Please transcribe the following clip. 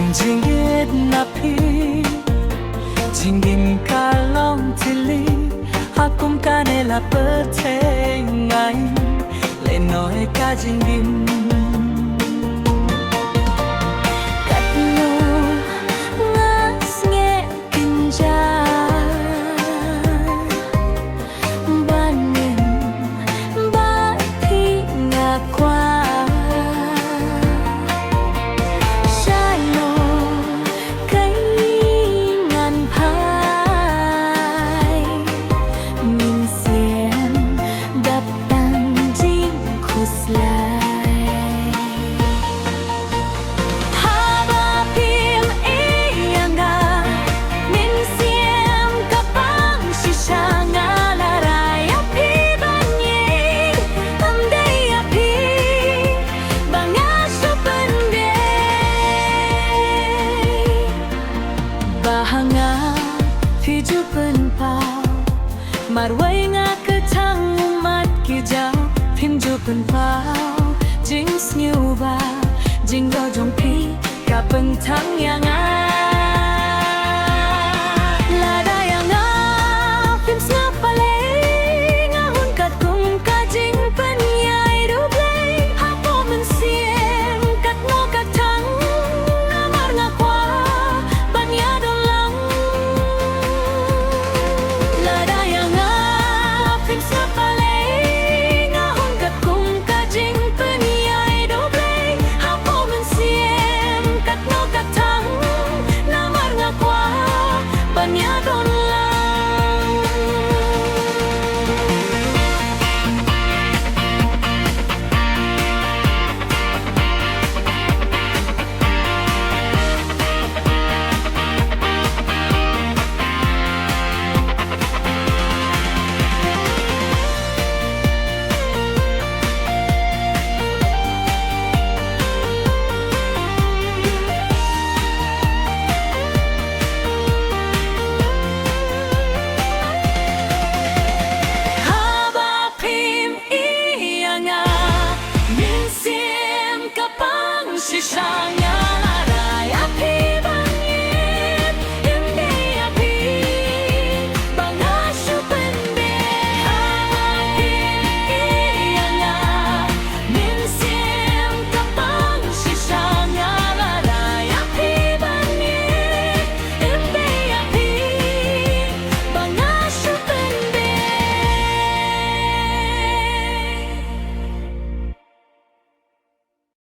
Jinggit na pi Jinggin ka long tili Hakum ka nela perte ngay Lên nói ka jinggin Cắt nô ngas nghe kinh gia Ban nghìn ba thi ngạc qua Bahanga hiju penpau Marwai nga ketang umat kijau Himju penpau Jing snyuba Jing dojong pi Ka pentang yang Lada yang Him snap paling Ahun kat kum ka jing penyai dublay Hapo mensiem Kat mo kat tang Amar nga kwa Banyado Sisanya larai api